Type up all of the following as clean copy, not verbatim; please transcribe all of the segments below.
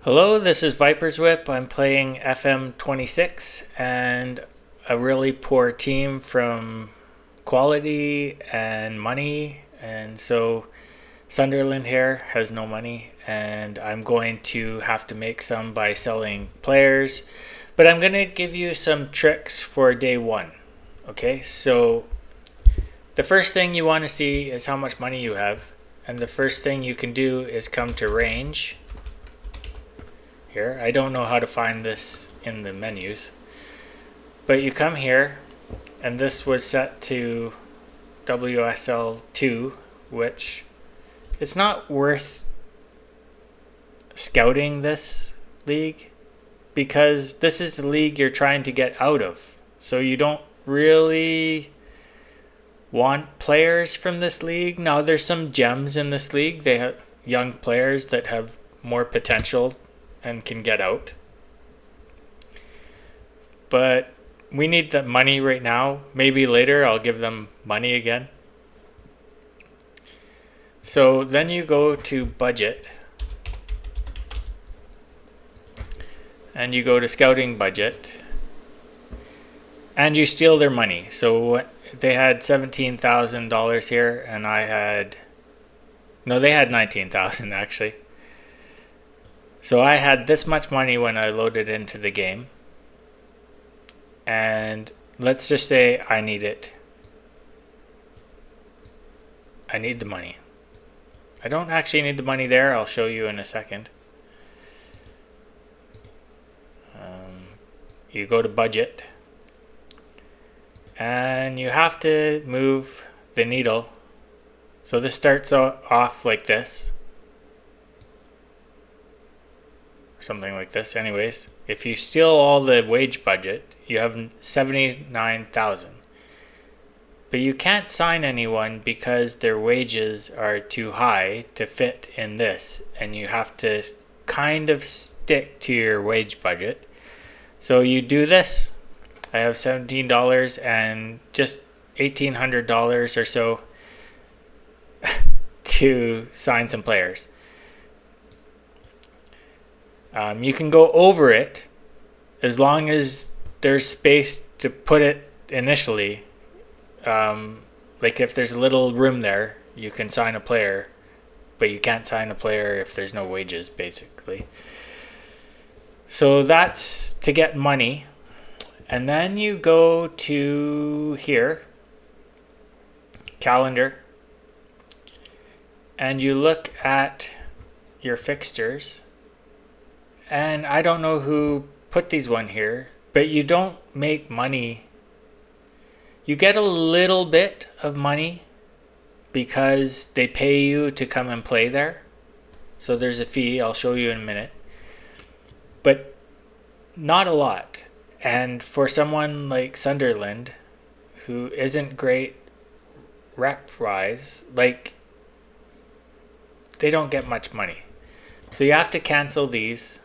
Hello, this is Viper's Whip. I'm playing FM26 and a really poor team from quality and money. And so Sunderland here has no money, and I'm going to have to make some by selling players. But I'm going to give you some tricks for day one. Okay, so the first thing you want to see is how much money you have. And the first thing you can do is come to range. Here, I don't know how to find this in the menus, but you come here, and this was set to WSL2, which it's not worth scouting this league because this is the league you're trying to get out of. So you don't really want players from this league. Now there's some gems in this league. They have young players that have more potential and can get out. But we need the money right now. Maybe later I'll give them money again. So then you go to budget. And you go to scouting budget. And you steal their money. So they had $17,000 here, and I had... No, they had $19,000 actually. So I had this much money when I loaded into the game. And let's just say I need it. I need the money. I don't actually need the money there. I'll show you in a second. You go to budget. And you have to move the needle. So this starts off like this. Something like this. Anyways, if you steal all the wage budget, you have 79,000. But you can't sign anyone because their wages are too high to fit in this, and you have to kind of stick to your wage budget. So you do this. I have $17 and just $1,800 or so to sign some players. You can go over it as long as there's space to put it initially. Like if there's a little room there, you can sign a player, but you can't sign a player if there's no wages, basically. So that's to get money. And then you go to here, calendar, and you look at your fixtures. And I don't know who put these one here, but you don't make money. You get a little bit of money because they pay you to come and play there. So there's a fee. I'll show you in a minute. But not a lot. And for someone like Sunderland, who isn't great rep-wise, like, they don't get much money. So you have to cancel these.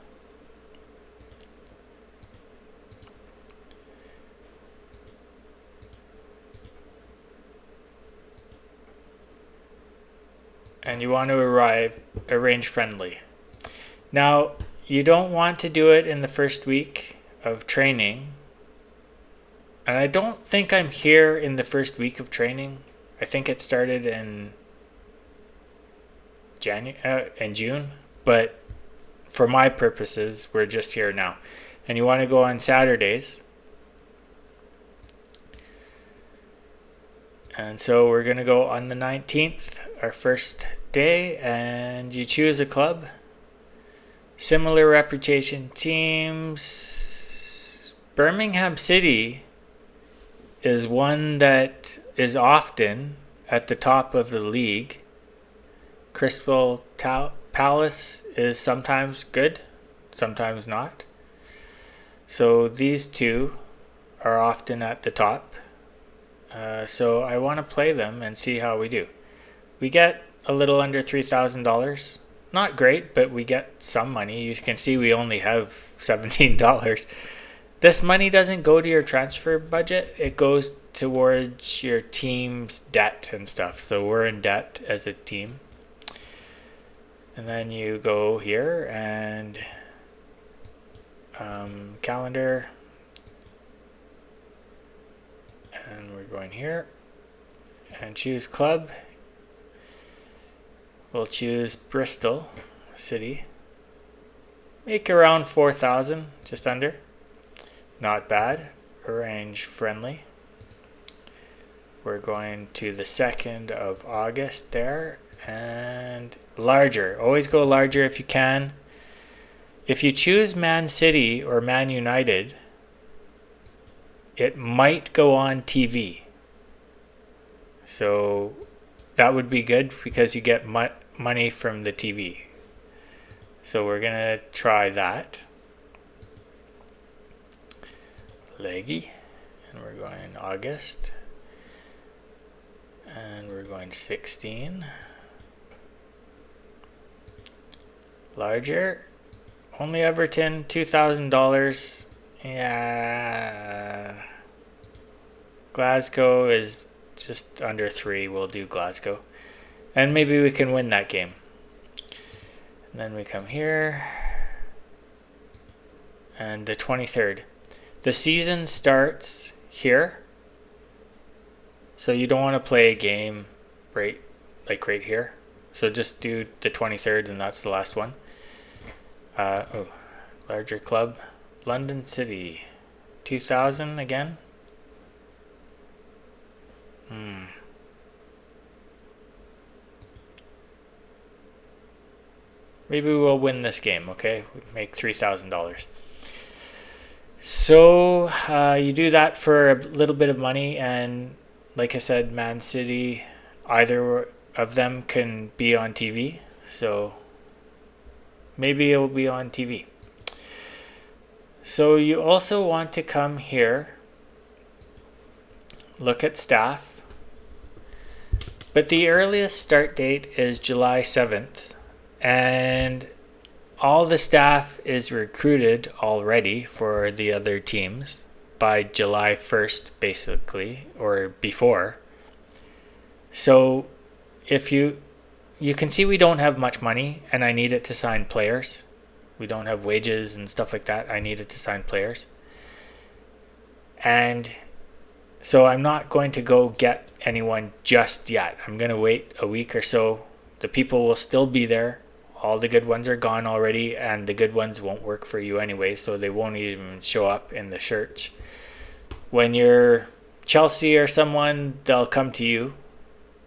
And you want to arrange friendly. Now, you don't want to do it in the first week of training. And I don't think I'm here in the first week of training. I think it started in June. But for my purposes, we're just here now. And you want to go on Saturdays. And so we're going to go on the 19th, our first day, and you choose a club. Similar reputation teams. Birmingham City is one that is often at the top of the league. Crystal Palace is sometimes good, sometimes not. So these two are often at the top. So I want to play them and see how we do. We get a little under $3,000. Not great, but we get some money. You can see we only have $17. This money doesn't go to your transfer budget. It goes towards your team's debt and stuff. So we're in debt as a team. And then you go here and calendar, and we're going here and choose club. We'll choose Bristol City. Make around 4,000, just under. Not bad. Arrange friendly. We're going to the 2nd of August there, and larger. Always go larger if you can. If you choose Man City or Man United, it might go on TV. So that would be good because you get money from the TV. So we're going to try that. Leggy. And we're going August. And we're going 16. Larger. Only Everton, $2,000. Yeah. Glasgow is just under 3. We'll do Glasgow. And maybe we can win that game. And then we come here. And the 23rd. The season starts here. So you don't want to play a game right here. So just do the 23rd and that's the last one. Larger club. London City. 2,000 again. Maybe we'll win this game, okay? We make $3,000. So you do that for a little bit of money, and like I said, Man City, either of them can be on TV. So maybe it will be on TV. So you also want to come here, look at staff. But the earliest start date is July 7th. And all the staff is recruited already for the other teams by July 1st, basically, or before. So if you can see we don't have much money, and I need it to sign players. We don't have wages and stuff like that. I need it to sign players. And so I'm not going to go get anyone just yet. I'm going to wait a week or so. The people will still be there. All the good ones are gone already, and the good ones won't work for you anyway, so they won't even show up in the church. When you're Chelsea or someone, they'll come to you,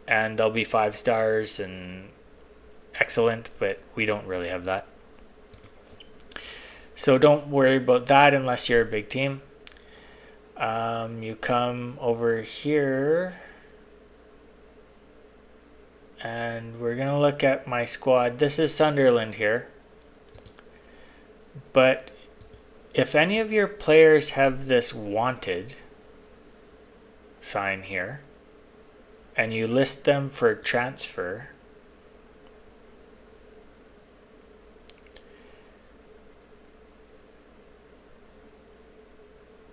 and they'll be 5 stars and excellent, but we don't really have that. So don't worry about that unless you're a big team. You come over here. And we're going to look at my squad. This is Sunderland here. But if any of your players have this wanted sign here, and you list them for transfer,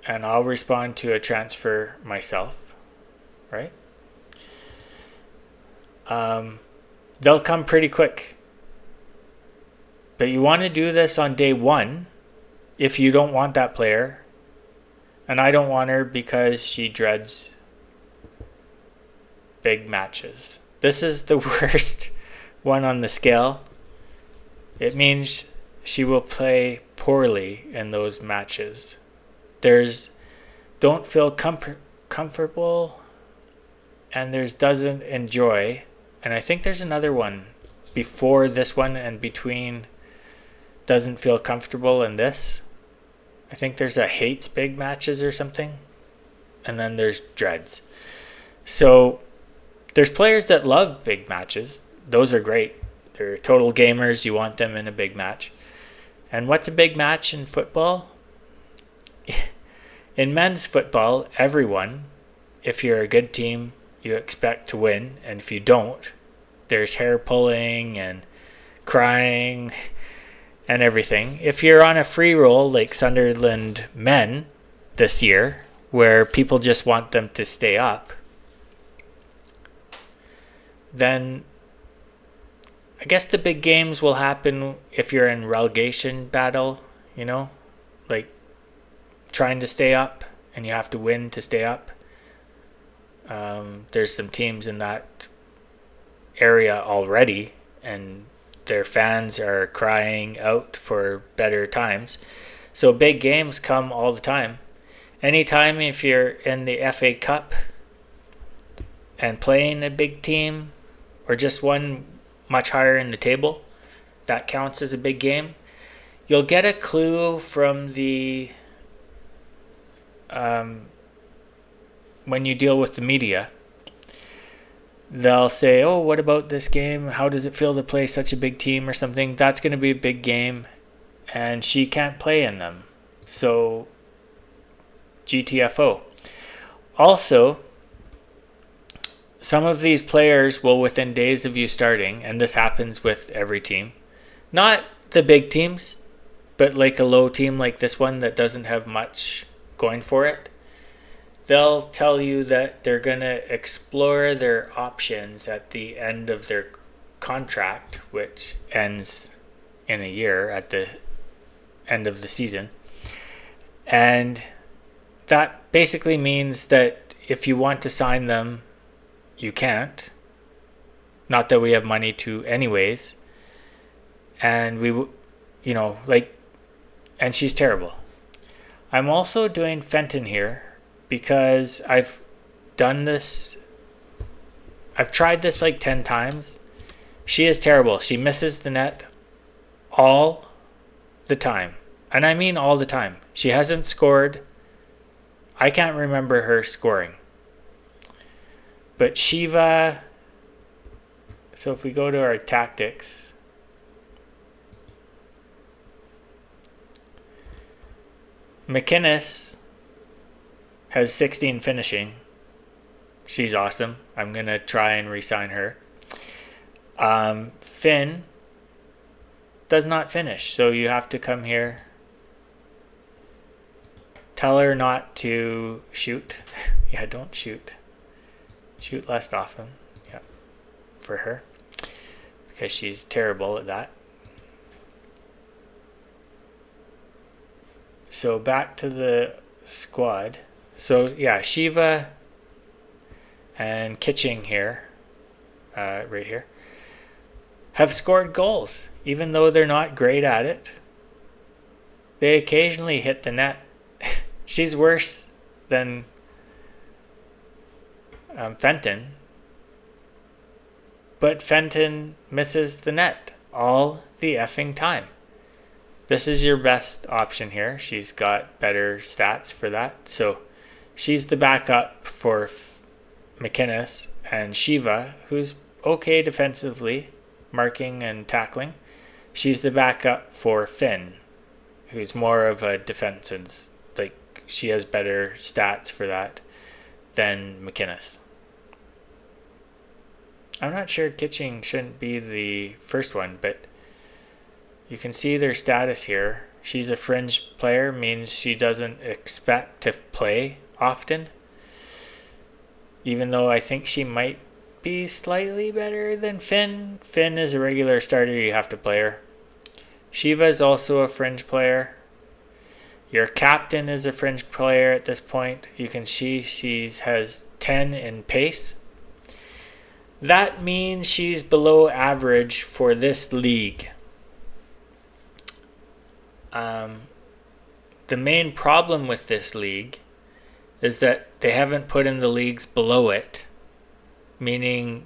and I'll respond to a transfer myself, right? They'll come pretty quick. But you want to do this on day 1 if you don't want that player. And I don't want her because she dreads big matches. This is the worst one on the scale. It means she will play poorly in those matches. Don't feel comfortable, and there's doesn't enjoy. And I think there's another one before this one and between doesn't feel comfortable and this. I think there's a hates big matches or something. And then there's dreads. So there's players that love big matches. Those are great. They're total gamers. You want them in a big match. And what's a big match in football? In men's football, everyone, if you're a good team, you expect to win, and if you don't, there's hair pulling and crying and everything. If you're on a free roll like Sunderland men this year, where people just want them to stay up, then I guess the big games will happen if you're in relegation battle, like trying to stay up, and you have to win to stay up. There's some teams in that area already, and their fans are crying out for better times. So big games come all the time. Anytime if you're in the FA Cup and playing a big team or just one much higher in the table, that counts as a big game. You'll get a clue from the when you deal with the media. They'll say, oh, what about this game? How does it feel to play such a big team or something? That's going to be a big game, and she can't play in them. So, GTFO. Also, some of these players will, within days of you starting, and this happens with every team, not the big teams, but like a low team like this one that doesn't have much going for it, they'll tell you that they're going to explore their options at the end of their contract, which ends in a year at the end of the season. And that basically means that if you want to sign them, you can't. Not that we have money to anyways. And and she's terrible. I'm also doing Fenton here because I've done this. I've tried this like 10 times. She is terrible. She misses the net all the time. And I mean all the time. She hasn't scored. I can't remember her scoring. But Shiva, so if we go to our tactics, McInnes has 16 finishing. She's awesome. I'm going to try and re-sign her. Finn does not finish, so you have to come here. Tell her not to shoot. Yeah, don't shoot. Shoot less often. Yeah, for her. Because she's terrible at that. So back to the squad. So yeah, Shiva and Kitching here, right here, have scored goals. Even though they're not great at it, they occasionally hit the net. She's worse than Fenton, but Fenton misses the net all the effing time. This is your best option here. She's got better stats for that. So she's the backup for McInnes, and Shiva, who's okay defensively, marking and tackling. She's the backup for Finn, who's more of a defensive. Like, she has better stats for that than McInnes. I'm not sure Kitching shouldn't be the first one, but you can see their status here. She's a fringe player, means she doesn't expect to play often. Even though I think she might be slightly better than Finn. Finn is a regular starter, you have to play her. Shiva is also a fringe player. Your captain is a fringe player at this point. You can see she has 10 in pace. That means she's below average for this league. The main problem with this league is that they haven't put in the leagues below it, meaning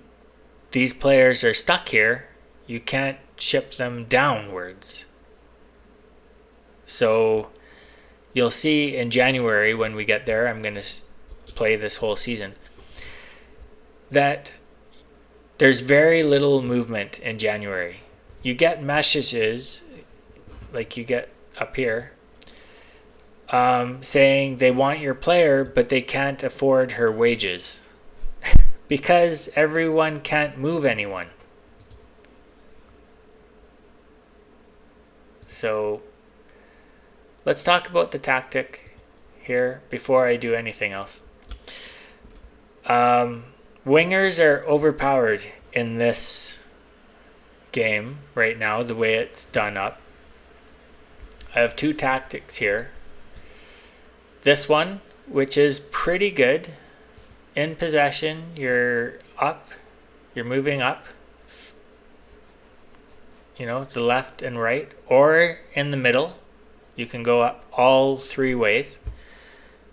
these players are stuck here. You can't ship them downwards. So you'll see in January when we get there, I'm going to play this whole season, that there's very little movement in January. You get messages, like you get up here, saying they want your player, but they can't afford her wages because everyone can't move anyone. So let's talk about the tactic here before I do anything else. Wingers are overpowered in this game right now, the way it's done up. I have two tactics here. This one, which is pretty good. In possession, you're moving up, the left and right, or in the middle. You can go up all three ways.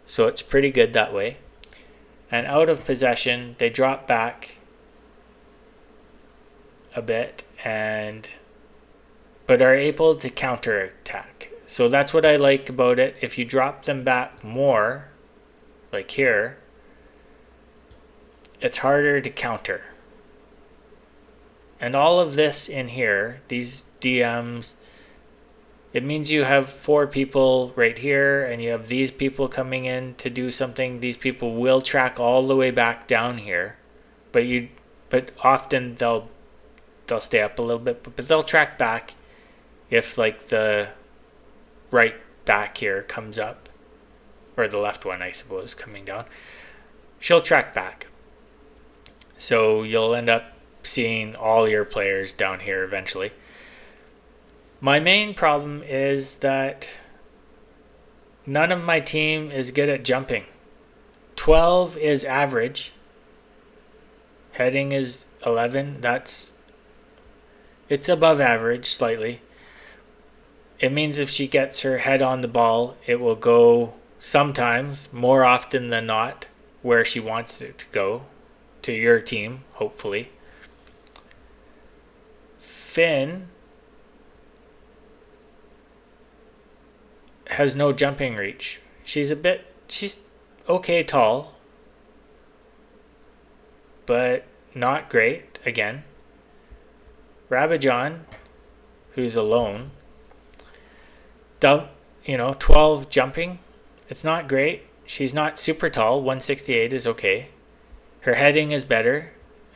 So it's pretty good that way. And out of possession, they drop back a bit but are able to counterattack. So that's what I like about it. If you drop them back more, like here, it's harder to counter. And all of this in here, these DMs, it means you have 4 people right here, and you have these people coming in to do something. These people will track all the way back down here, but often they'll stay up a little bit, but they'll track back if like the right back here comes up, or the left one, I suppose, coming down. She'll track back. So you'll end up seeing all your players down here eventually. My main problem is that none of my team is good at jumping. 12 is average. Heading is 11. It's above average slightly. It means if she gets her head on the ball, it will go sometimes, more often than not, where she wants it to go, to your team, hopefully. Finn has no jumping reach. She's okay tall, but not great again. Rabajon, who's alone, 12 jumping, it's not great. She's not super tall. 168 is okay. Her heading is better.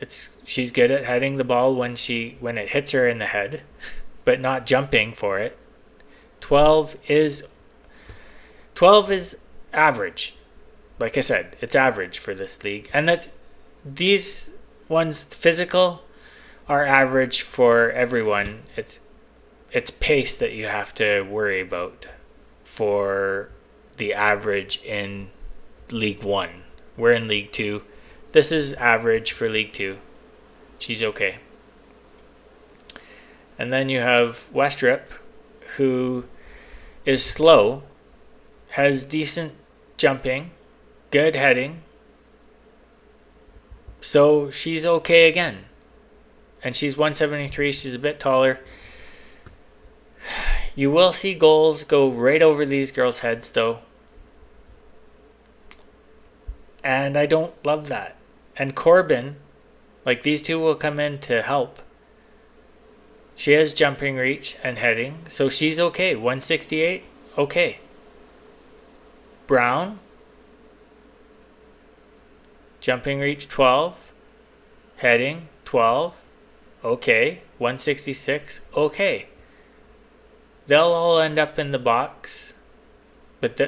She's good at heading the ball when it hits her in the head, but not jumping for it. 12 is average. Like I said, it's average for this league. And these ones, physical, are average for everyone. It's pace that you have to worry about for the average in League 1. We're in League 2. This is average for League 2. She's okay. And then you have Westrip, who is slow, has decent jumping, good heading. So she's okay again. And she's 173. She's a bit taller. You will see goals go right over these girls' heads, though. And I don't love that. And Corbin, like these two will come in to help. She has jumping reach and heading, so she's okay. 168, okay. Brown, jumping reach 12, heading 12, okay. 166, okay. They'll all end up in the box, but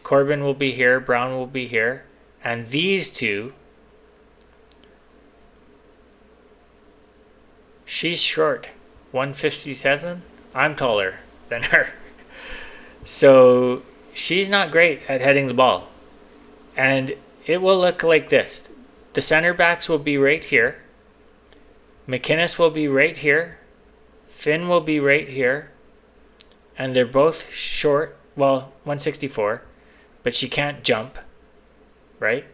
Corbin will be here, Brown will be here, and these two, she's short, 157. I'm taller than her. So she's not great at heading the ball. And it will look like this. The center backs will be right here. McInnes will be right here. Finn will be right here. And they're both short. Well, 164. But she can't jump. Right?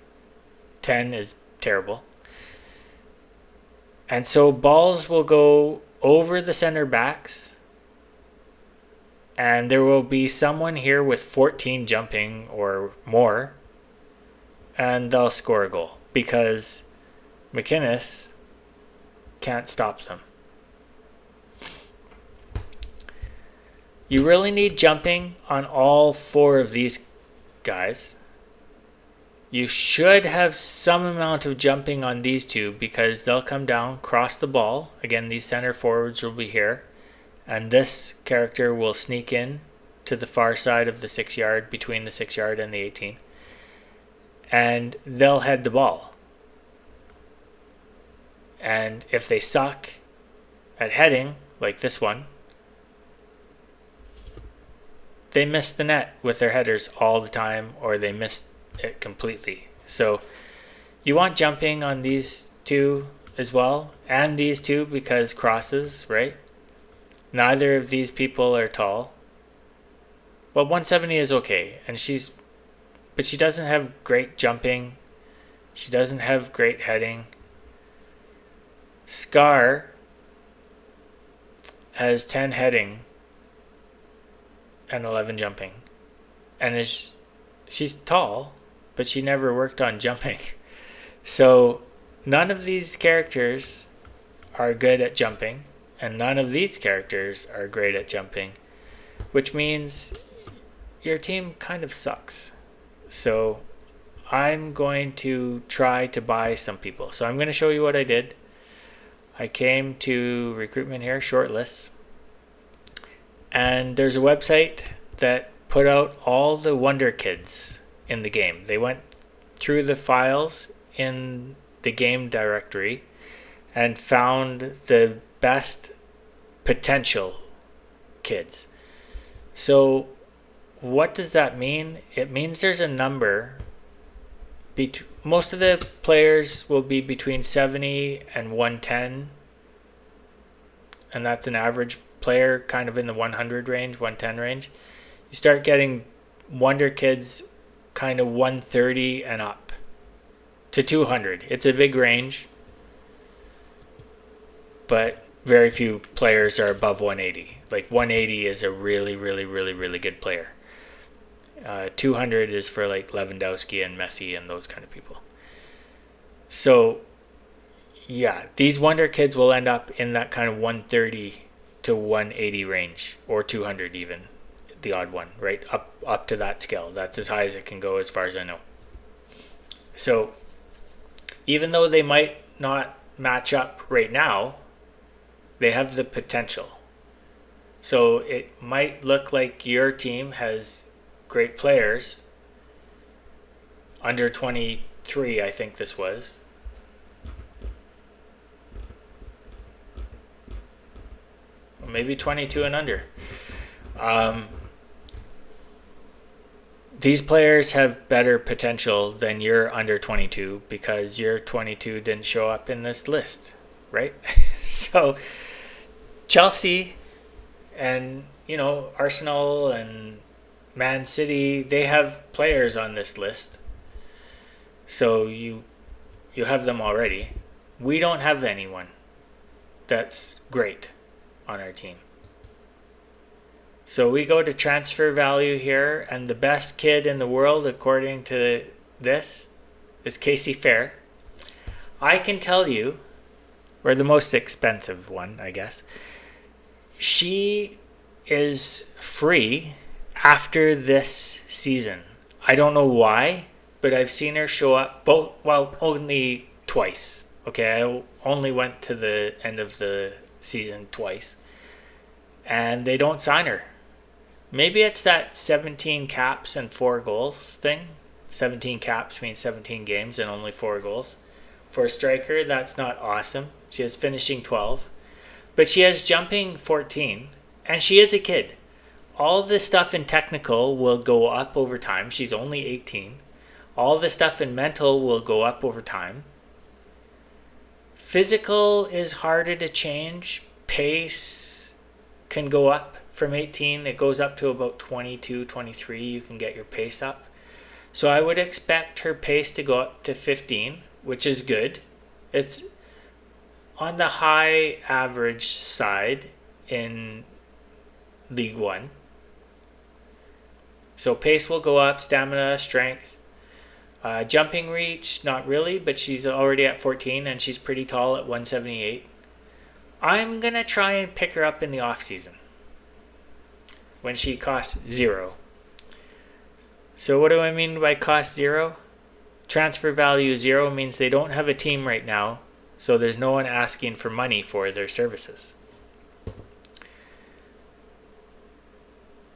10 is terrible. And so balls will go over the center backs. And there will be someone here with 14 jumping or more. And they'll score a goal. Because McInnes can't stop them. You really need jumping on all 4 of these guys. You should have some amount of jumping on these 2 because they'll come down, cross the ball. Again, these center forwards will be here. And this character will sneak in to the far side of the 6 yard, between the 6 yard and the 18. And they'll head the ball. And if they suck at heading, like this one, they miss the net with their headers all the time, or they miss it completely. So you want jumping on these two as well, and these two, because crosses, right? Neither of these people are tall. Well, 170 is okay, but she doesn't have great jumping. She doesn't have great heading. Scar has 10 heading and 11 jumping. And she's tall, but she never worked on jumping. So none of these characters are good at jumping, and none of these characters are great at jumping, which means your team kind of sucks. So I'm going to try to buy some people. So I'm going to show you what I did. I came to recruitment here, shortlists, and there's a website that put out all the Wonder Kids in the game. They went through the files in the game directory and found the best potential kids. So what does that mean? It means there's a number. Most of the players will be between 70 and 110, and that's an average player, kind of in the 100 range, 110 range. You start getting Wonder Kids kind of 130 and up to 200. It's a big range, but very few players are above 180. Like 180 is a really, really, really, really good player. 200 is for like Lewandowski and Messi and those kind of people. So yeah, these Wonder Kids will end up in that kind of 130 to 180 range, or 200 even, the odd one, right? Up to that scale. That's as high as it can go as far as I know. So even though they might not match up right now, they have the potential. So it might look like your team has great players, under 23, I think this was. Or maybe 22 and under. These players have better potential than your under 22, because your 22 didn't show up in this list, right? So Chelsea and, Arsenal and Man City, they have players on this list. So you have them already. We don't have anyone that's great on our team. So we go to transfer value here, and the best kid in the world, according to this, is Casey Fair. I can tell you, or the most expensive one, I guess, she is free after this season. I don't know why, but I've seen her show up only twice. Okay, I only went to the end of the season twice, and they don't sign her. Maybe it's that 17 caps and 4 goals thing. 17 caps means 17 games and only 4 goals. For a striker, that's not awesome. She has finishing 12, but she has jumping 14, and she is a kid. All the stuff in technical will go up over time. She's only 18. All the stuff in mental will go up over time. Physical is harder to change. Pace can go up from 18. It goes up to about 22, 23. You can get your pace up. So I would expect her pace to go up to 15, which is good. It's on the high average side in League One. So pace will go up, stamina, strength. Jumping reach, not really, but she's already at 14 and she's pretty tall at 178. I'm going to try and pick her up in the off season when she costs 0. So what do I mean by cost 0? Transfer value 0 means they don't have a team right now, so there's no one asking for money for their services.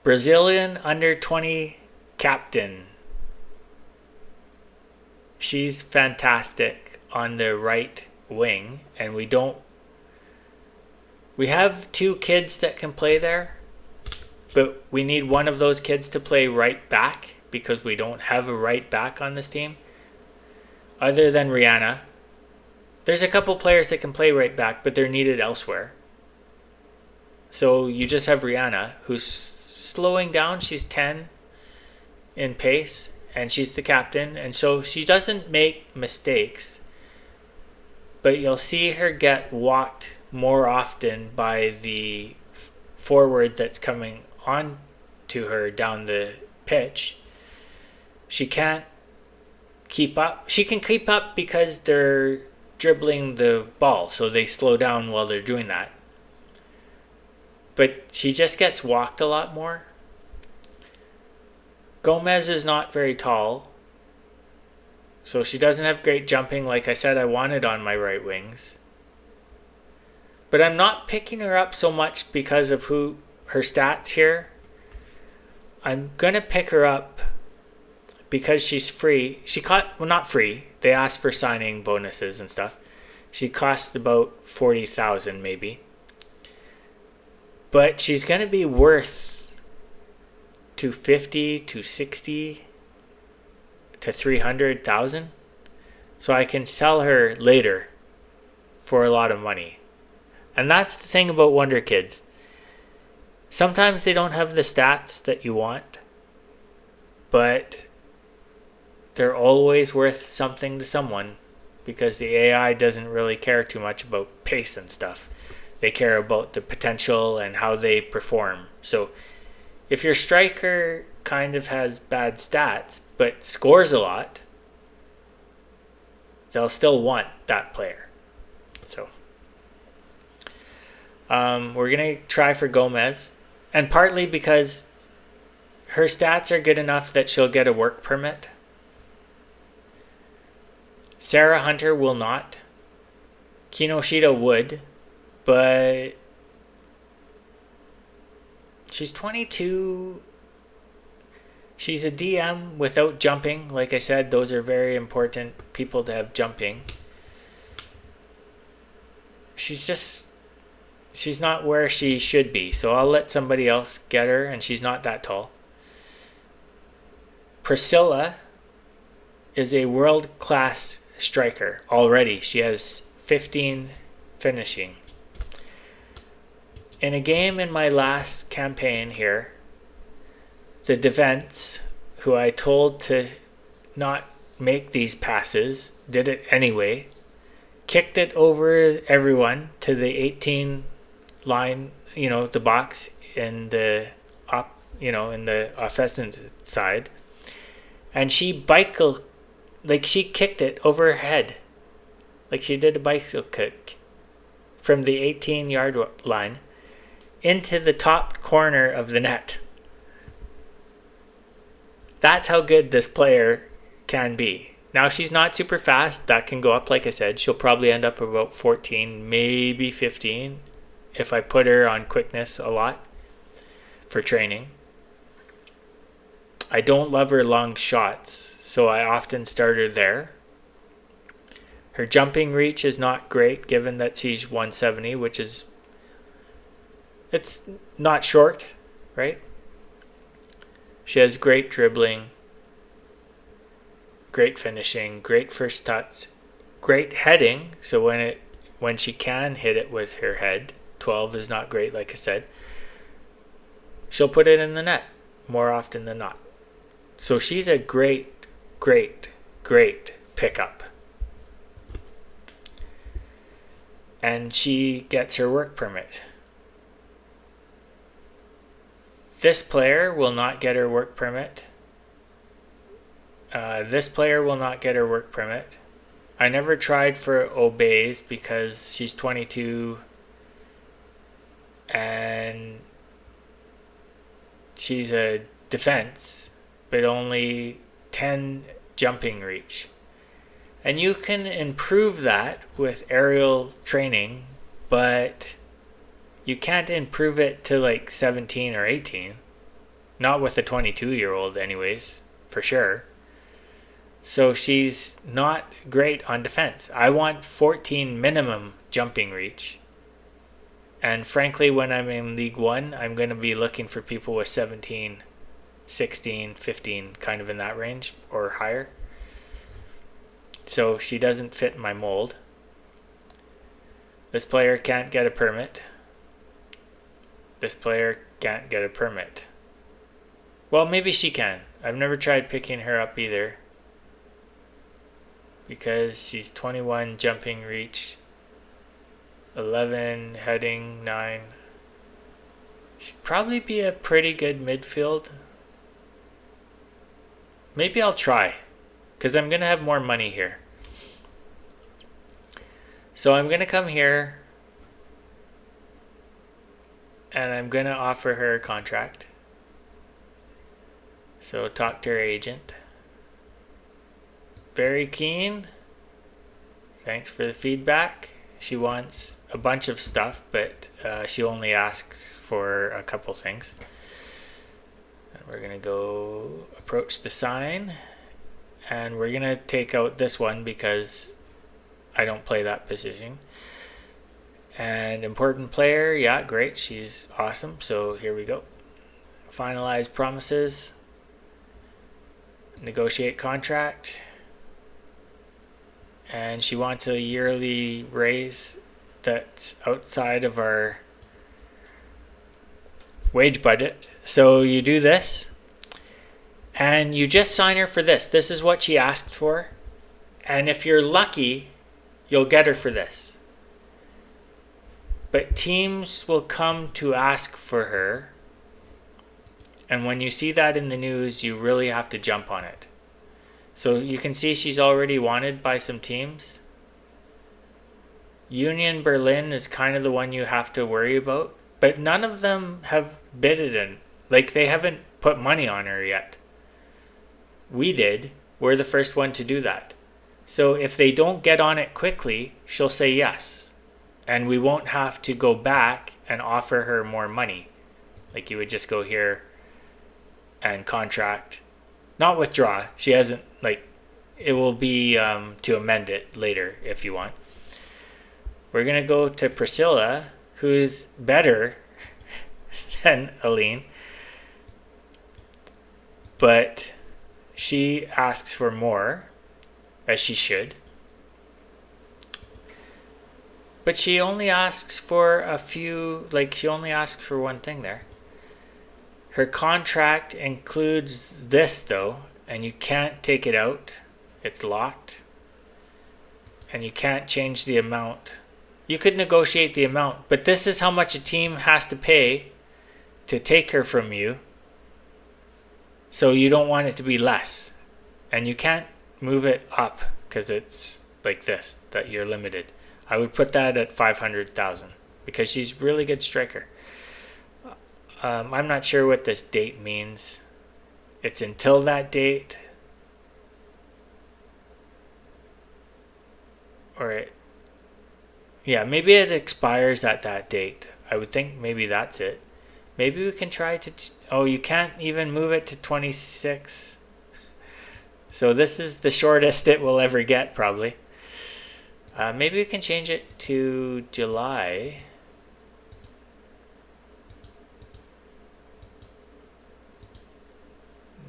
Brazilian under 20 captain. She's fantastic on the right wing, and we have 2 kids that can play there, but we need one of those kids to play right back because we don't have a right back on this team. Other than Rihanna, there's a couple players that can play right back, but they're needed elsewhere. So you just have Rihanna, who's slowing down. She's 10 in pace, and she's the captain, and so she doesn't make mistakes. But you'll see her get walked more often by the forward that's coming on to her down the pitch. She can't keep up. She can keep up because they're dribbling the ball, so they slow down while they're doing that. But she just gets walked a lot more. Gomez is not very tall, so she doesn't have great jumping. Like I said, I wanted on my right wings. But I'm not picking her up so much because of her stats here. I'm going to pick her up because she's free. Not free. They asked for signing bonuses and stuff. She costs about 40,000 maybe. But she's going to be worth 250, 260 to 300,000. So I can sell her later for a lot of money. And that's the thing about Wonder Kids. Sometimes they don't have the stats that you want, but they're always worth something to someone because the AI doesn't really care too much about pace and stuff. They care about the potential and how they perform. So if your striker kind of has bad stats but scores a lot, they'll still want that player. So we're going to try for Gomez. And partly because her stats are good enough that she'll get a work permit. Sarah Hunter will not. Kinoshita would. But she's 22. She's a DM without jumping. Like I said, those are very important people to have jumping. She's not where she should be. So I'll let somebody else get her, and she's not that tall. Priscilla is a world-class striker already. She has 15 finishing. In a game in my last campaign here, the defense, who I told to not make these passes, did it anyway, kicked it over everyone to the 18 line, the box in the in the offensive side, and she kicked it over her head, like she did a bicycle kick from the 18-yard line into the top corner of the net. That's how good this player can be. Now, she's not super fast. That can go up, like I said. She'll probably end up about 14, maybe 15, if I put her on quickness a lot for training. I don't love her long shots, so I often start her there. Her jumping reach is not great, given that she's 170, which is... it's not short, right? She has great dribbling, great finishing, great first touch, great heading. So when she can hit it with her head, 12 is not great, like I said, she'll put it in the net more often than not. So she's a great, great, great pickup. And she gets her work permit. This player will not get her work permit. This player will not get her work permit. I never tried for Obeys because she's 22 and she's a defense, but only 10 jumping reach. And you can improve that with aerial training, but you can't improve it to like 17 or 18. Not with a 22-year-old anyways, for sure. So she's not great on defense. I want 14 minimum jumping reach. And frankly, when I'm in League One, I'm going to be looking for people with 17, 16, 15, kind of in that range or higher. So she doesn't fit my mold. This player can't get a permit. This player can't get a permit. Well, maybe she can. I've never tried picking her up either. Because she's 21 jumping reach, 11 heading, 9. She'd probably be a pretty good midfield. Maybe I'll try, because I'm going to have more money here. So I'm going to come here and I'm going to offer her a contract. So talk to her agent. Very keen. Thanks for the feedback. She wants a bunch of stuff, but she only asks for a couple things. And we're going to go approach the sign. And we're going to take out this one because I don't play that position. And important player, yeah, great. She's awesome. So here we go. Finalize promises. Negotiate contract. And she wants a yearly raise that's outside of our wage budget. So you do this. And you just sign her for this. This is what she asked for. And if you're lucky, you'll get her for this. But teams will come to ask for her. And when you see that in the news, you really have to jump on it. So you can see she's already wanted by some teams. Union Berlin is kind of the one you have to worry about. But none of them have bidded in. Like, they haven't put money on her yet. We did. We're the first one to do that. So if they don't get on it quickly, she'll say yes. And we won't have to go back and offer her more money. Like, you would just go here and contract. Not withdraw. She hasn't, like, it will be to amend it later if you want. We're going to go to Priscilla, who is better than Aline. But she asks for more, as she should. But she only asks for a few, like, she only asks for one thing there. Her contract includes this, though, and you can't take it out. It's locked. And you can't change the amount. You could negotiate the amount, but this is how much a team has to pay to take her from you. So you don't want it to be less. And you can't move it up because it's like this, that you're limited. I would put that at 500,000 because she's a really good striker. I'm not sure what this date means. It's until that date. Yeah, maybe it expires at that date. I would think maybe that's it. Maybe we can try to... you can't even move it to 26. So this is the shortest it will ever get, probably. Maybe we can change it to July.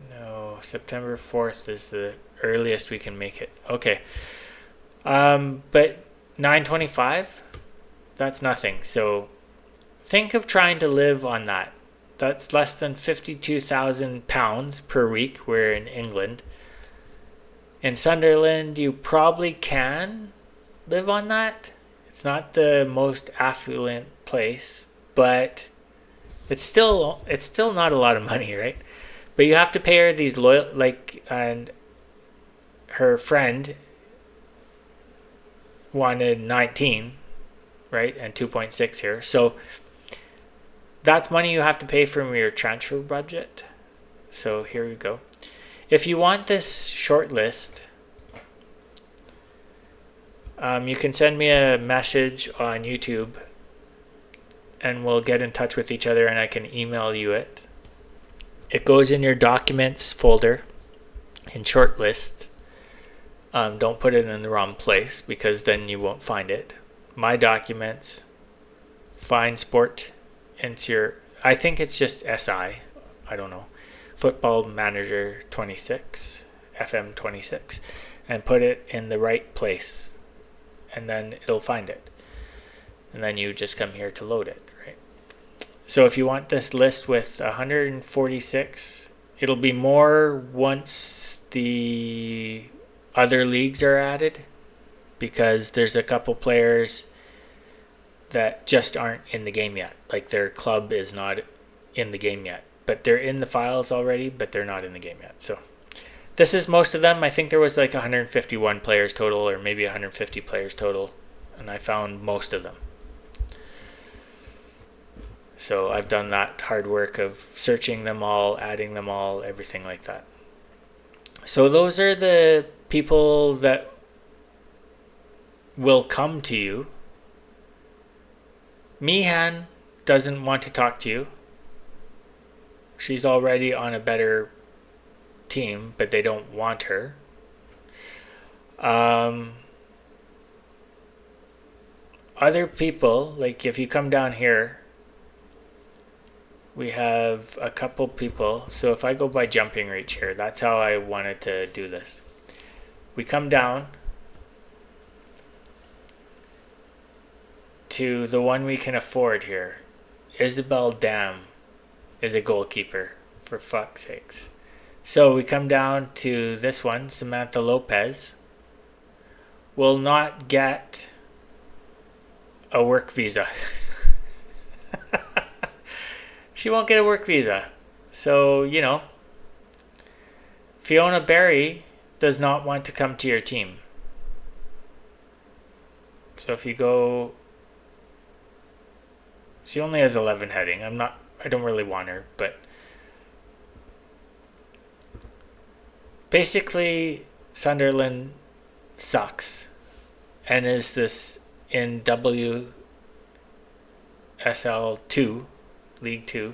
No, September 4th is the earliest we can make it. Okay. But 925, that's nothing. So think of trying to live on that. That's less than £52,000 per week. We're in England. In Sunderland, you probably can live on that. It's not the most affluent place, but it's still not a lot of money, right? But you have to pay her these and her friend wanted 19, right? And 2.6 here. So that's money you have to pay from your transfer budget. So here we go. If you want this short list, you can send me a message on YouTube and we'll get in touch with each other and I can email you it. It goes in your documents folder in short list. Don't put it in the wrong place because then you won't find it. My documents, find sport into your, I think it's just SI, I don't know, Football Manager 26, FM26, and put it in the right place, and then it'll find it. And then you just come here to load it, right? So if you want this list with 146, it'll be more once the other leagues are added, because there's a couple players that just aren't in the game yet. Like their club is not in the game yet, but they're in the files already, but they're not in the game yet. So this is most of them. I think there was like 151 players total, or maybe 150 players total, and I found most of them. So I've done that hard work of searching them all, adding them all, everything like that. So those are the people that will come to you. Meehan doesn't want to talk to you. She's already on a better team, but they don't want her. Other people, like if you come down here, we have a couple people. So if I go by jumping reach here, that's how I wanted to do this. We come down to the one we can afford here. Isabel Dam is a goalkeeper, for fuck's sakes. So we come down to this one, Samantha Lopez. Will not get a work visa. She won't get a work visa. So, you know, Fiona Berry does not want to come to your team. So if you go, she only has 11 heading. I don't really want her, but basically Sunderland sucks and is this in WSL2, League 2.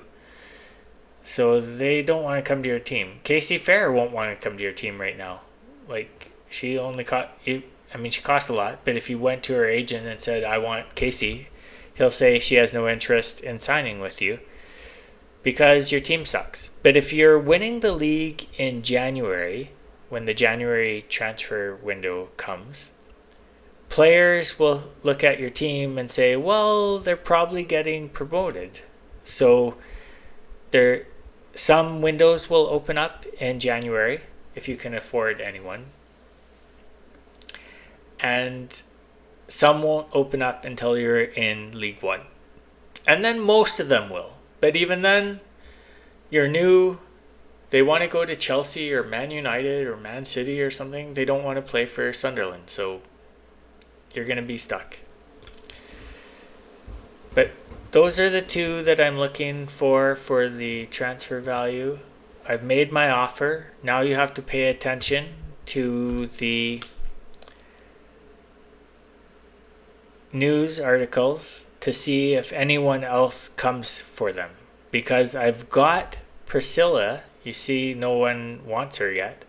So they don't want to come to your team. Casey Fair won't want to come to your team right now. Like, she only she cost a lot, but if you went to her agent and said, I want Casey, he'll say she has no interest in signing with you because your team sucks. But if you're winning the league in January, when the January transfer window comes, players will look at your team and say, well, they're probably getting promoted. So some windows will open up in January if you can afford anyone. And some won't open up until you're in League One. And then most of them will. But even then, you're new. They want to go to Chelsea or Man United or Man City or something. They don't want to play for Sunderland. So you're going to be stuck. But those are the two that I'm looking for the transfer value. I've made my offer. Now you have to pay attention to the news articles to see if anyone else comes for them. Because I've got Priscilla, you see no one wants her yet,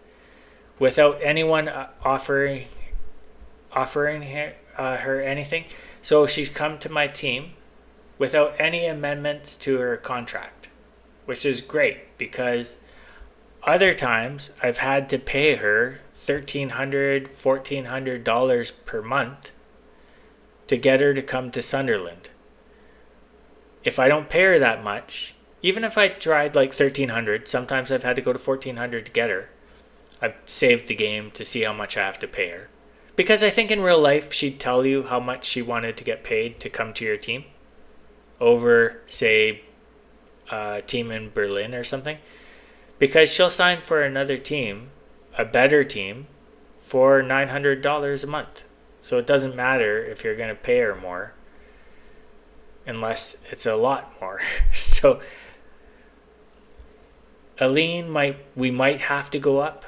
without anyone offering her anything. So she's come to my team without any amendments to her contract, which is great because other times I've had to pay her $1,300, $1,400 per month to get her to come to Sunderland. If I don't pay her that much, even if I tried like $1,300, sometimes I've had to go to $1,400 to get her. I've saved the game to see how much I have to pay her. Because I think in real life, she'd tell you how much she wanted to get paid to come to your team over, say, a team in Berlin or something. Because she'll sign for another team, a better team, for $900 a month. So it doesn't matter if you're going to pay her more, unless it's a lot more. So Aline, we might have to go up.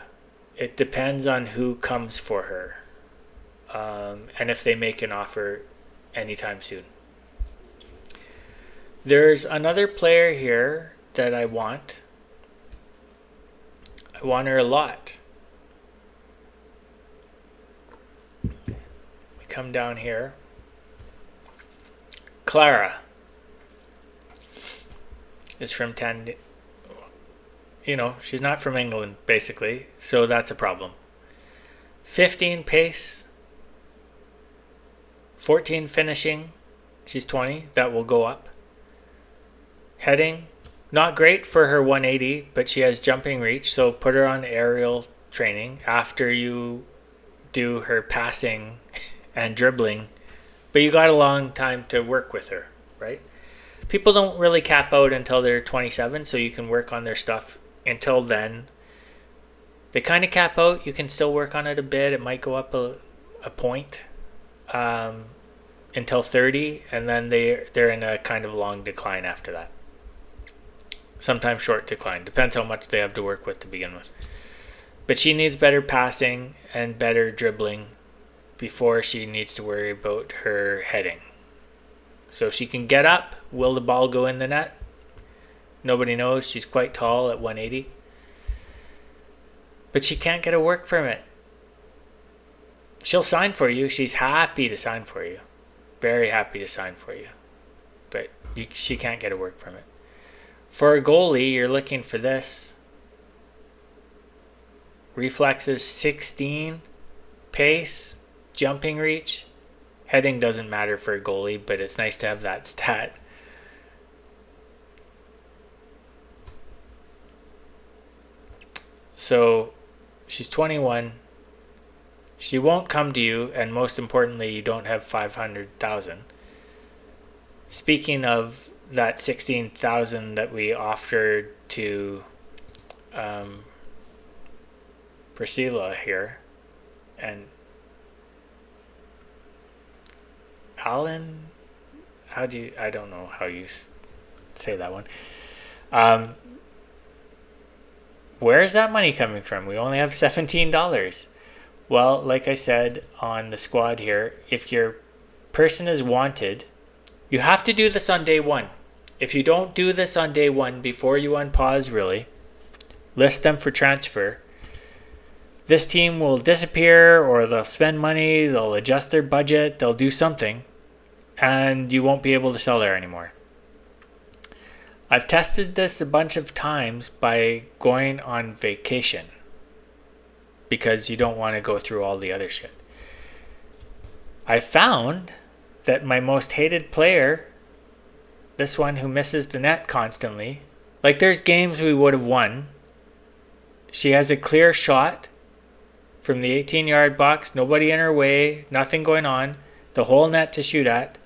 It depends on who comes for her. And if they make an offer anytime soon. There's another player here that I want. I want her a lot. We come down here. Clara. is from she's not from England, basically, so that's a problem. 15 pace, 14 finishing, she's 20, that will go up. Heading, not great for her 180, but she has jumping reach, so put her on aerial training after you do her passing and dribbling, but you got a long time to work with her, right? People don't really cap out until they're 27, so you can work on their stuff until then. They kind of cap out. You can still work on it a bit. It might go up a point until 30, and then they're in a kind of long decline after that. Sometimes short decline. Depends how much they have to work with to begin with. But she needs better passing and better dribbling before she needs to worry about her heading. So she can get up. Will the ball go in the net? Nobody knows. She's quite tall at 180. But she can't get a work permit. She'll sign for you. She's happy to sign for you. Very happy to sign for you. But she can't get a work permit. For a goalie, you're looking for this. Reflexes 16. Pace. Jumping reach. Heading doesn't matter for a goalie, but it's nice to have that stat. So she's 21. She won't come to you, and most importantly, you don't have 500,000. Speaking of that 16,000 that we offered to Priscilla here, and Alan, I don't know how you say that one. Where's that money coming from? We only have $17. Well, like I said on the squad here, if your person is wanted, you have to do this on day one. If you don't do this on day one, before you unpause really, list them for transfer, this team will disappear, or they'll spend money, they'll adjust their budget, they'll do something, and you won't be able to sell there anymore. I've tested this a bunch of times by going on vacation, because you don't want to go through all the other shit. I found that my most hated player, this one who misses the net constantly, like there's games we would have won. She has a clear shot from the 18-yard box, nobody in her way, nothing going on, the whole net to shoot at,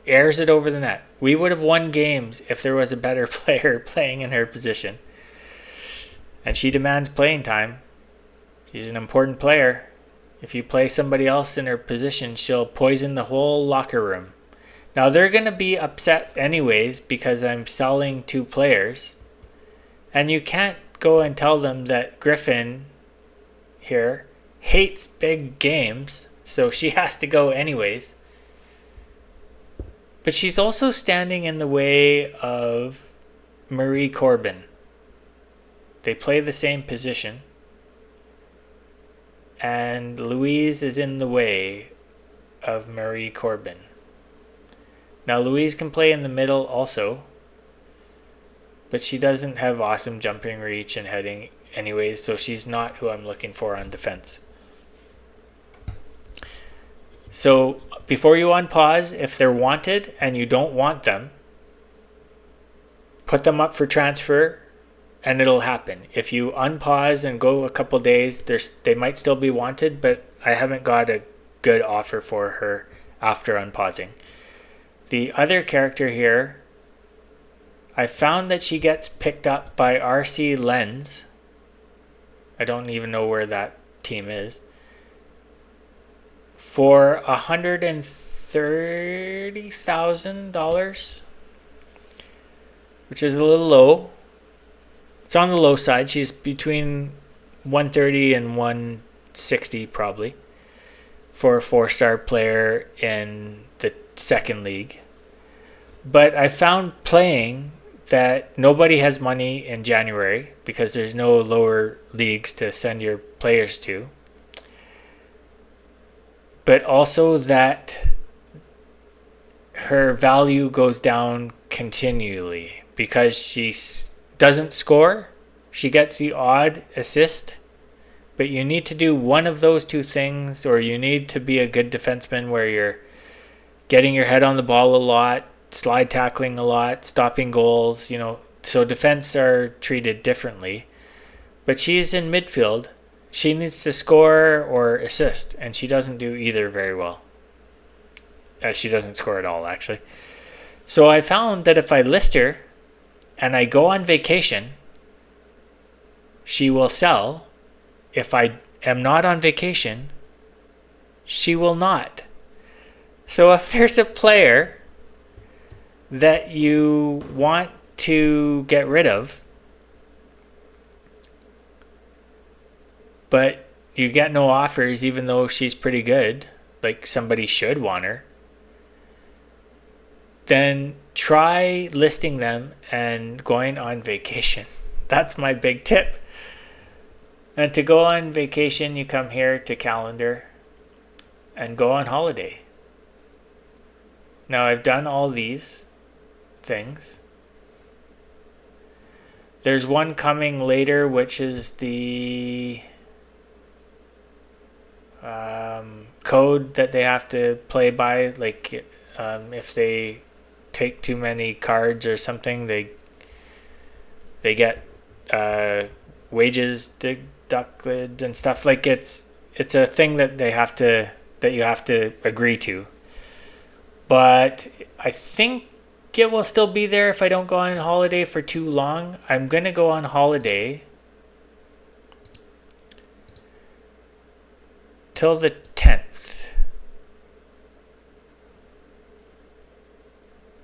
airs it over the net. We would have won games if there was a better player playing in her position. And she demands playing time. She's an important player. If you play somebody else in her position, she'll poison the whole locker room. Now, they're going to be upset anyways because I'm selling 2 players. And you can't go and tell them that Griffin here hates big games, so she has to go anyways. But she's also standing in the way of Marie Corbin. They play the same position. And Louise is in the way of Marie Corbin. Now, Louise can play in the middle also, but she doesn't have awesome jumping reach and heading anyways, so she's not who I'm looking for on defense. So before you unpause, if they're wanted and you don't want them, put them up for transfer and it'll happen. If you unpause and go a couple days, they might still be wanted, but I haven't got a good offer for her after unpausing. The other character here, I found that she gets picked up by RC Lens. I don't even know where that team is. For $130,000, which is a little low. It's on the low side. She's between 130 and 160 probably for a 4-star player in the second league. But I found playing that nobody has money in January because there's no lower leagues to send your players to. But also that her value goes down continually because she doesn't score. She gets the odd assist. But you need to do one of those two things, or you need to be a good defenseman where you're getting your head on the ball a lot, slide tackling a lot, stopping goals, So defense are treated differently. But she's in midfield. She needs to score or assist, and she doesn't do either very well. She doesn't score at all, actually. So I found that if I list her and I go on vacation, she will sell. If I am not on vacation, she will not. So if there's a player that you want to get rid of, but you get no offers even though she's pretty good, like somebody should want her, then try listing them and going on vacation. That's my big tip. And to go on vacation, you come here to calendar and go on holiday. Now, I've done all these things. There's one coming later, which is the code that they have to play by. Like, if they take too many cards or something, they get wages deducted and stuff. Like, it's a thing that you have to agree to. But I think it will still be there if I don't go on holiday for too long. I'm going to go on holiday till the 10th.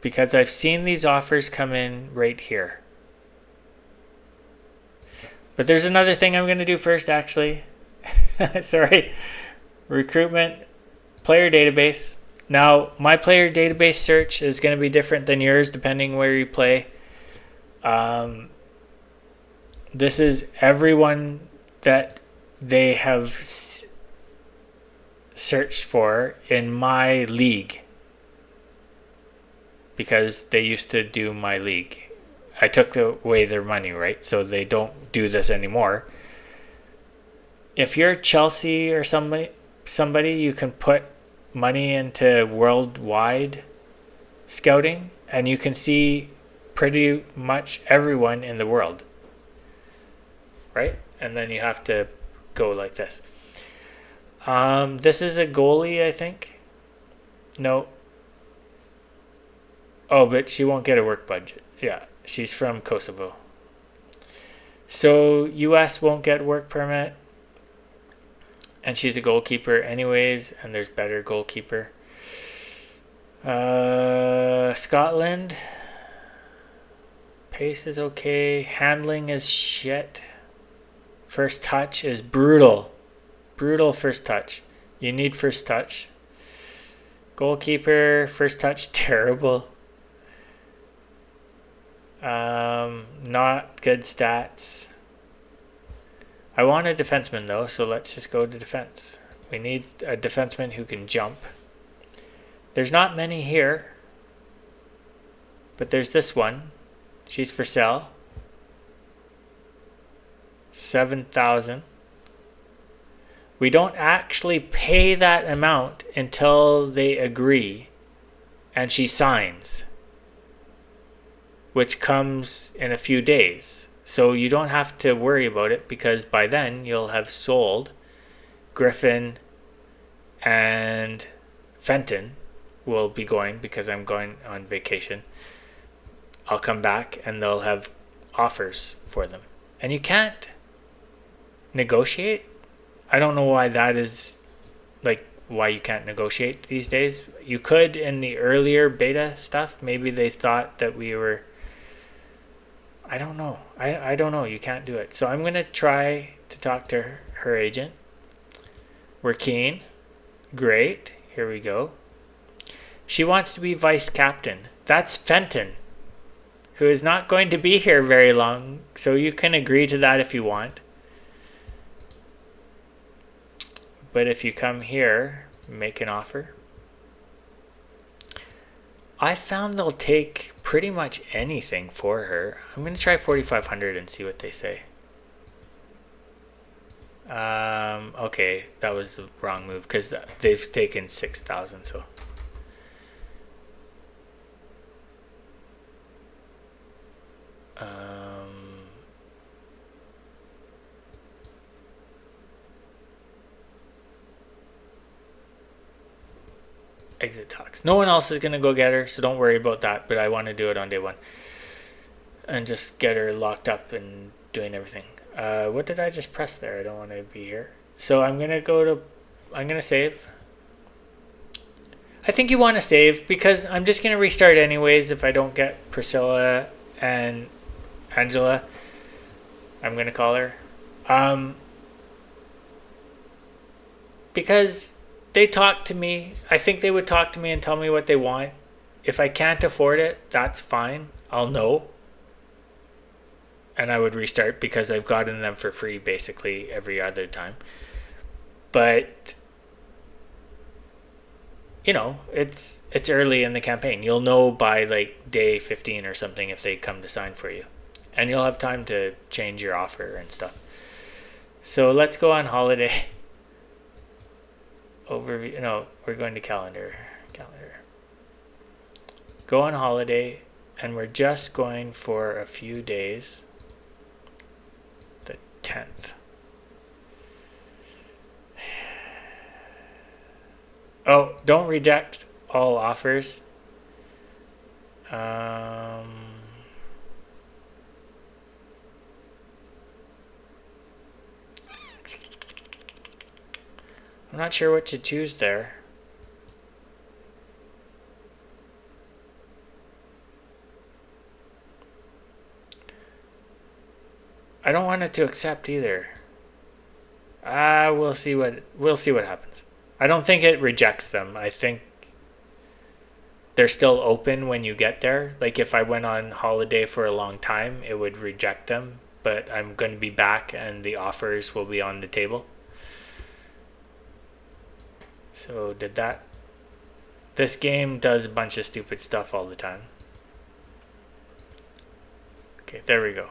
Because I've seen these offers come in right here. But there's another thing I'm going to do first, actually. Sorry. Recruitment, player database. Now, my player database search is going to be different than yours depending where you play. This is everyone that they have searched for in my league, because they used to do my league. I took away their money, right? So they don't do this anymore. If you're Chelsea or somebody, you can put money into worldwide scouting, and you can see pretty much everyone in the world, right? And then you have to go like this. This is a goalie, I think. No. Oh, but she won't get a work budget. Yeah, she's from Kosovo. So US won't get work permit. And she's a goalkeeper anyways, and there's better goalkeeper. Scotland. Pace is okay. Handling is shit. First touch is brutal. Brutal first touch. You need first touch. Goalkeeper, first touch, terrible. Not good stats. I want a defenseman though, so let's just go to defense. We need a defenseman who can jump. There's not many here, but there's this one. She's for sale. 7,000. We don't actually pay that amount until they agree and she signs, which comes in a few days. So you don't have to worry about it, because by then you'll have sold Griffin, and Fenton will be going, because I'm going on vacation. I'll come back and they'll have offers for them. And you can't negotiate. I don't know why that is, like, why you can't negotiate these days. You could in the earlier beta stuff. Maybe they thought that we were... I don't know. I don't know. You can't do it. So I'm going to try to talk to her agent. We're keen. Great. Here we go. She wants to be vice captain. That's Fenton, who is not going to be here very long. So you can agree to that if you want. But if you come here, make an offer. I found they'll take pretty much anything for her. I'm going to try 4,500 and see what they say. Okay, that was the wrong move because they've taken 6,000, so. Exit talks. No one else is going to go get her, so don't worry about that, but I want to do it on day one. And just get her locked up and doing everything. What did I just press there? I don't want to be here. So I'm going to save. I think you want to save because I'm just going to restart anyways if I don't get Priscilla and Angela. I'm going to call her. Because they talk to me. I think they would talk to me and tell me what they want. If I can't afford it, that's fine. I'll know. And I would restart because I've gotten them for free basically every other time. But, you know, it's early in the campaign. You'll know by like day 15 or something if they come to sign for you. And you'll have time to change your offer and stuff. So let's go on holiday. Overview. No, we're going to calendar. Go on holiday, and we're just going for a few days. The 10th. Oh, don't reject all offers. I'm not sure what to choose there. I don't want it to accept either. We'll see what happens. I don't think it rejects them. I think they're still open when you get there. Like if I went on holiday for a long time, it would reject them. But I'm going to be back and the offers will be on the table. So did that. This game does a bunch of stupid stuff all the time. Okay, there we go.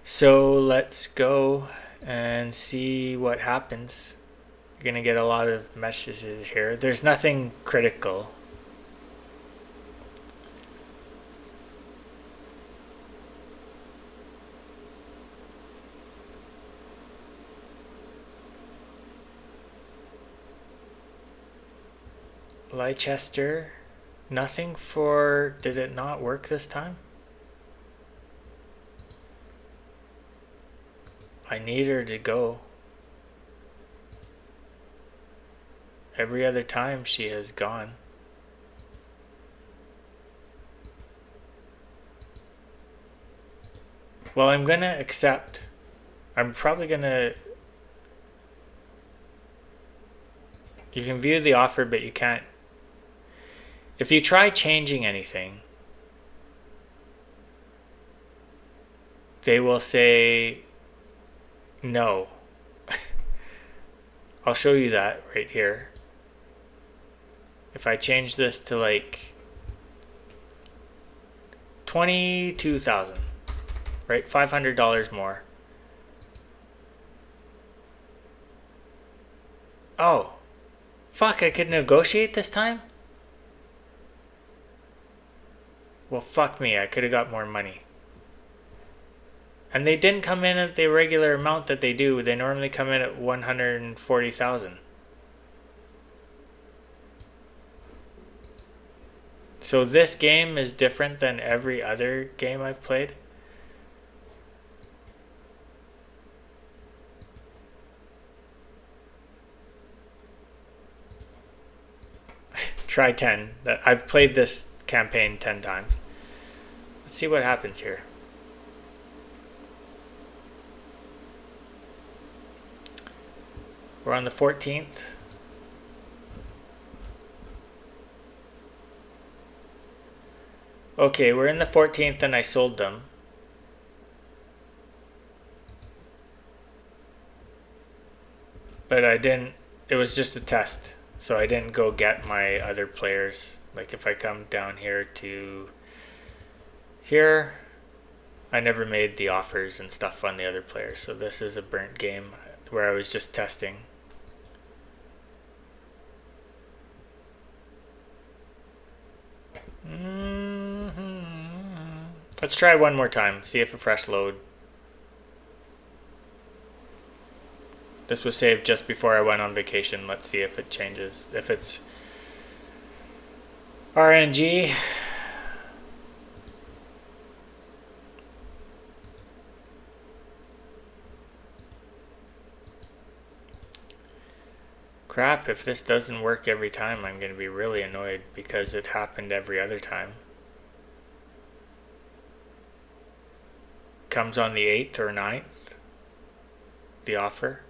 So let's go and see what happens. You're going to get a lot of messages here. There's nothing critical. Leicester, nothing for, did it not work this time? I need her to go. Every other time she has gone. Well, I'm gonna accept. I'm probably gonna, you can view the offer, but you can't. If you try changing anything, they will say no. I'll show you that right here. If I change this to like 22,000, right? $500 more. Oh, fuck, I could negotiate this time? Well, fuck me, I could have got more money. And they didn't come in at the regular amount that they do. They normally come in at 140,000. So this game is different than every other game I've played. Try 10. I've played this campaign 10 times. Let's see what happens here. We're on the 14th. Okay, we're in the 14th and I sold them. But I didn't, it was just a test. So I didn't go get my other players. Like if I come down here to here, I never made the offers and stuff on the other players. So this is a burnt game where I was just testing. Let's try one more time. See if a fresh load. This was saved just before I went on vacation. Let's see if it changes. If it's RNG. Crap, if this doesn't work every time, I'm going to be really annoyed because it happened every other time. Comes on the 8th or 9th, the offer.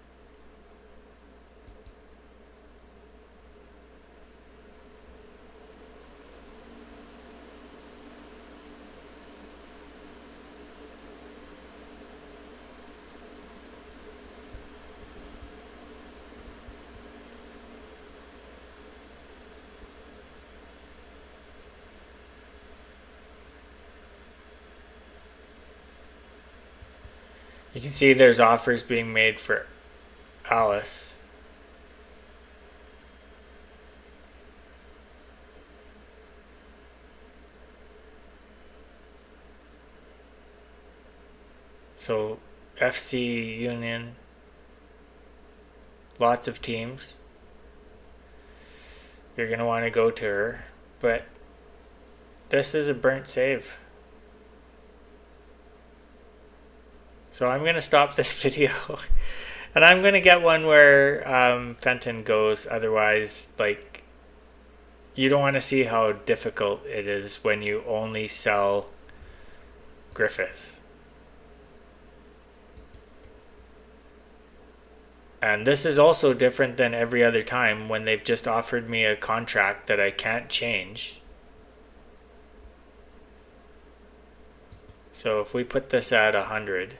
You can see there's offers being made for Alice. So FC Union, lots of teams. You're going to want to go to her, but this is a burnt save. So I'm going to stop this video and I'm going to get one where Fenton goes. Otherwise, like, you don't want to see how difficult it is when you only sell Griffiths. And this is also different than every other time when they've just offered me a contract that I can't change. So if we put this at 100.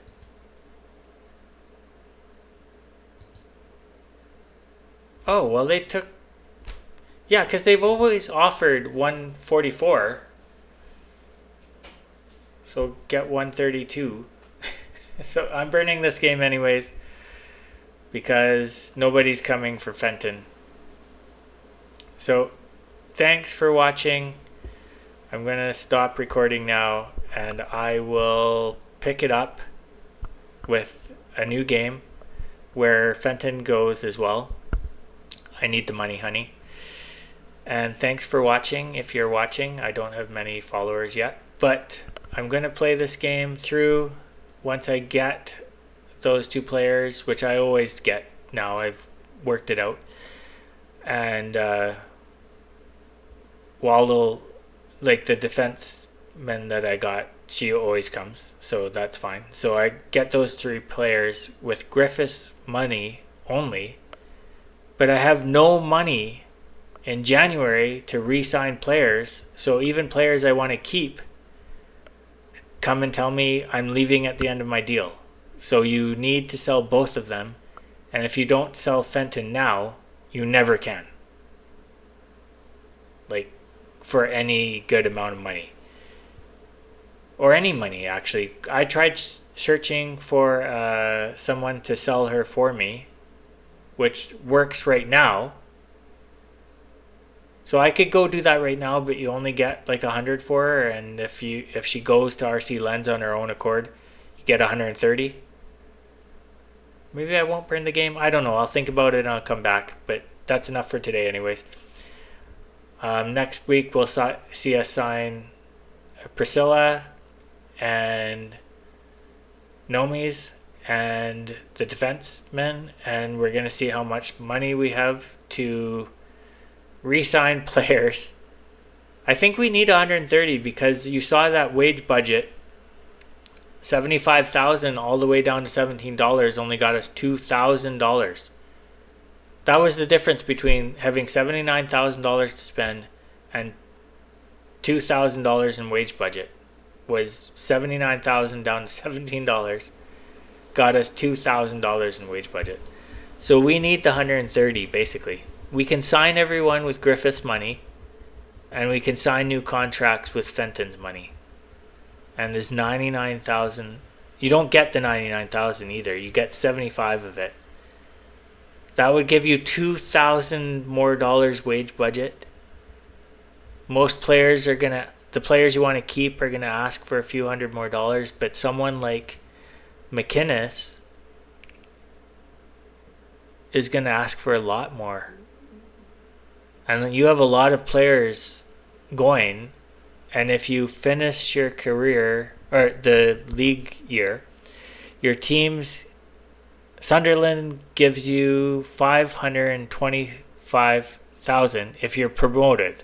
Oh, well, they took... Yeah, because they've always offered 144. So get 132. So I'm burning this game anyways, because nobody's coming for Fenton. So thanks for watching. I'm going to stop recording now, and I will pick it up with a new game where Fenton goes as well. I need the money, honey. And thanks for watching. If you're watching, I don't have many followers yet, but I'm going to play this game through once I get those two players, which I always get now. I've worked it out. And Waldo, like the defenseman that I got, she always comes, so that's fine. So I get those three players with Griffith's money only, but I have no money in January to re-sign players. So even players I want to keep come and tell me I'm leaving at the end of my deal. So you need to sell both of them. And if you don't sell Fenton now, you never can. Like, for any good amount of money. Or any money, actually. I tried searching for someone to sell her for me, which works right now. So I could go do that right now, but you only get like 100 for her, and if she goes to RC Lens on her own accord, you get 130. Maybe I won't burn the game. I don't know. I'll think about it and I'll come back. But that's enough for today anyways. Next week we'll see us sign Priscilla and Nomis and the defensemen, and we're going to see how much money we have to re-sign players. I think we need 130 because you saw that wage budget, $75,000 all the way down to $17 only got us $2,000. That was the difference between having $79,000 to spend and $2,000 in wage budget. Was $79,000 down to $17 got us $2,000 in wage budget. So we need the 130 basically. We can sign everyone with Griffith's money and we can sign new contracts with Fenton's money. And there's 99,000. You don't get the 99,000 either. You get 75 of it. That would give you $2,000 more wage budget. Most players are gonna. The players you want to keep are gonna ask for a few $100 more, but someone like McInnes is gonna ask for a lot more. And then you have a lot of players going, and if you finish your career or the league year, your team's Sunderland gives you 525,000 if you're promoted.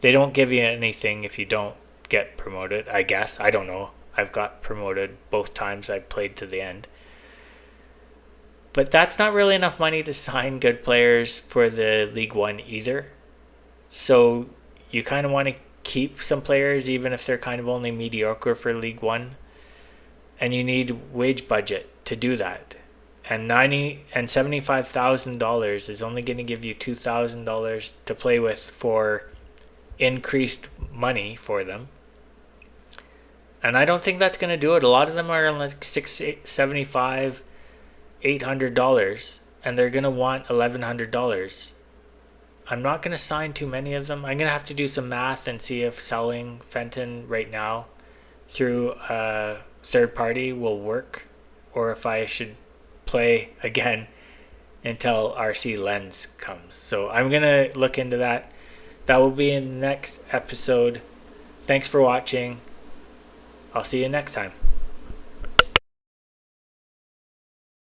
They don't give you anything if you don't get promoted, I guess. I don't know. I've got promoted both times I played to the end. But that's not really enough money to sign good players for the League One either. So you kind of want to keep some players even if they're kind of only mediocre for League One. And you need wage budget to do that. And $75,000 is only going to give you $2,000 to play with for increased money for them. And I don't think that's going to do it. A lot of them are like $675, $800, and they're going to want $1,100. I'm not going to sign too many of them. I'm going to have to do some math and see if selling Fenton right now through a third party will work, or if I should play again until RC Lens comes. So I'm going to look into that. That will be in the next episode. Thanks for watching. I'll see you next time.